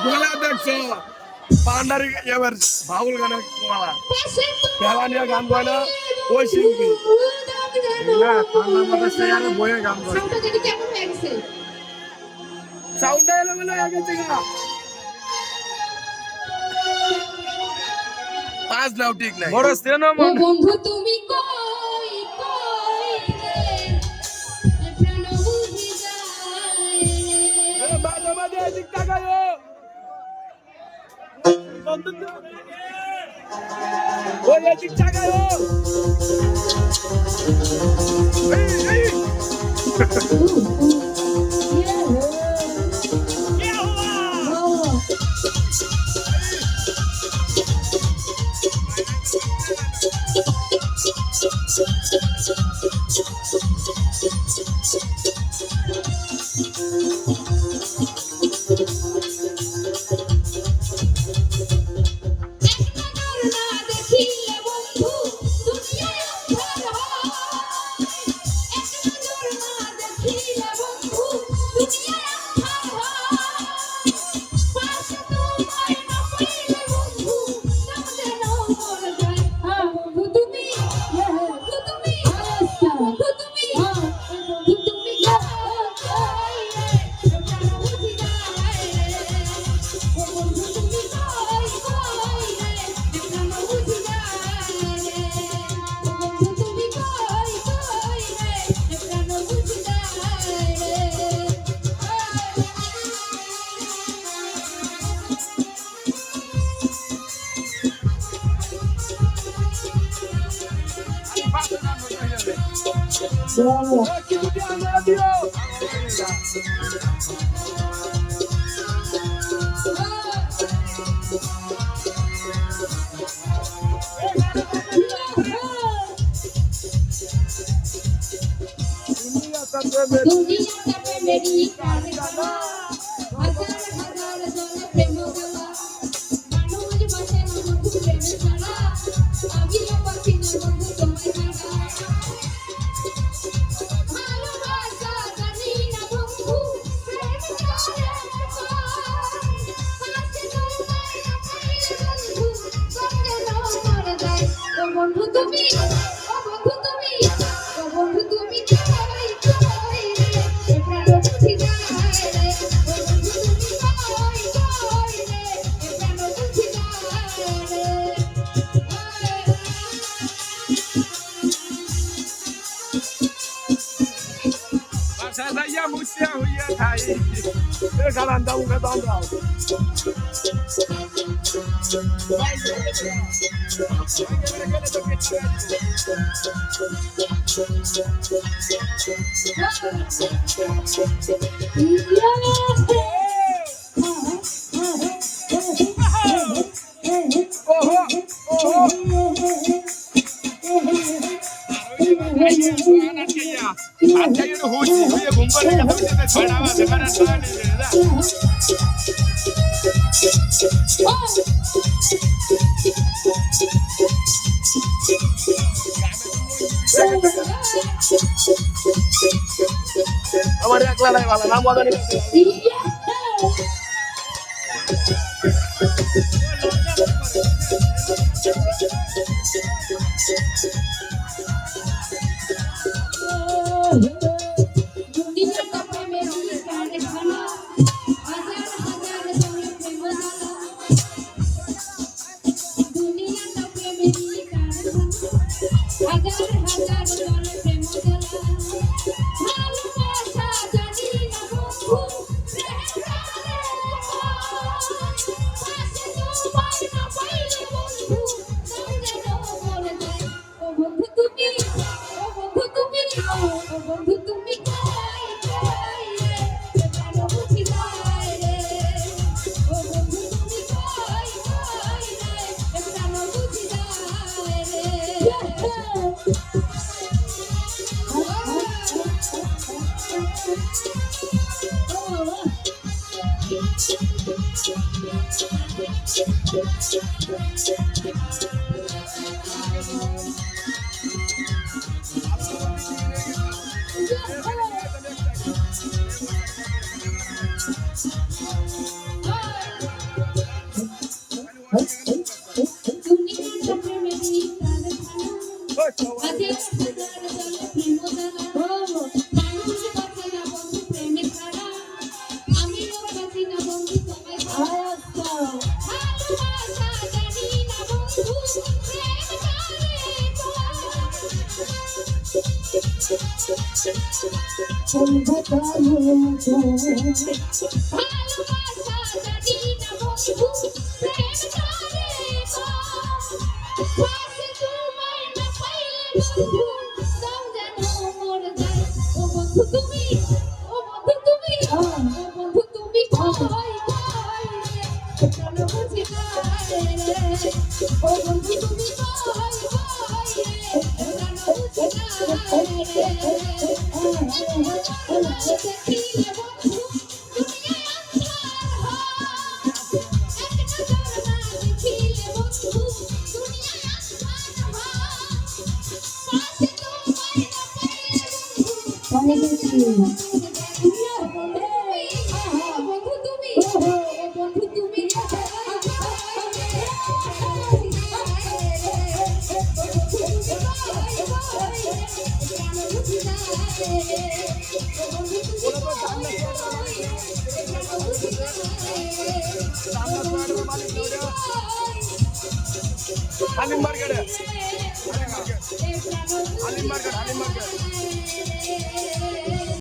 গলা দেখছো পান্ডারি এবার বাউল গানের গলা বেলা নিয়ে গান গায় না ওই শিল্পী না ঠান্ডার মধ্যে সে আর বয়ে গান গায় সাউন্ডটা এলো বলে আগে থেকে পাঁচ নাও ঠিক নাই বড় সেন বন্ধু তুমি কই কই রে প্রাণ বুঝি যায় বাজে বাজে দিক তাকায়ো বন্ধু ওই দিক তাকায়ো এই দুনিয়াতে মেরি কারখানা হাজার হাজার জনে প্রেম গলা মানুষ বসে না বন্ধু প্রেম ছাড়া আমি পাখি না বন্ধু তোমায় ছাড়া ভালোবাসা জানি না বন্ধু প্রেম করে হাসি তোমায় না পাইলে বন্ধু সঙ্গে নাও করে যায় ও বন্ধু তুমি ও বন্ধু তুমি ও বন্ধু তুমি ya musia huya thai e galan dau ga dau dau আমার একলা নাই ভালো নাম বদলে দুনিয়াটা প্রেমেরই কারখানা আজ হাজার জলে প্রেম জ্বালা মানুষ বাঁচে না বন্ধু প্রেমে ছাড়া আমিও বাঁচি না বন্ধু তোমায় ছাড়া ভালোবাসা জানি না বন্ধু প্রেম ভালোবাসা জানি না বন্ধু প্রেম পাশে তোমায় না পাইলে বন্ধু দাও যেন মোর যায় ও বন্ধু তুমি ও বন্ধু তুমি ও বন্ধু তুমি কই কই রে প্রাণ বুঝি না রে ও বন্ধু তুমি কই কই রে প্রাণ বুঝি না রে দেখিলে বন্ধু অনেক বেশি বন্ধু তুমি বন্ধু তুমি আলিম মার্কেট আলিম মার্কেট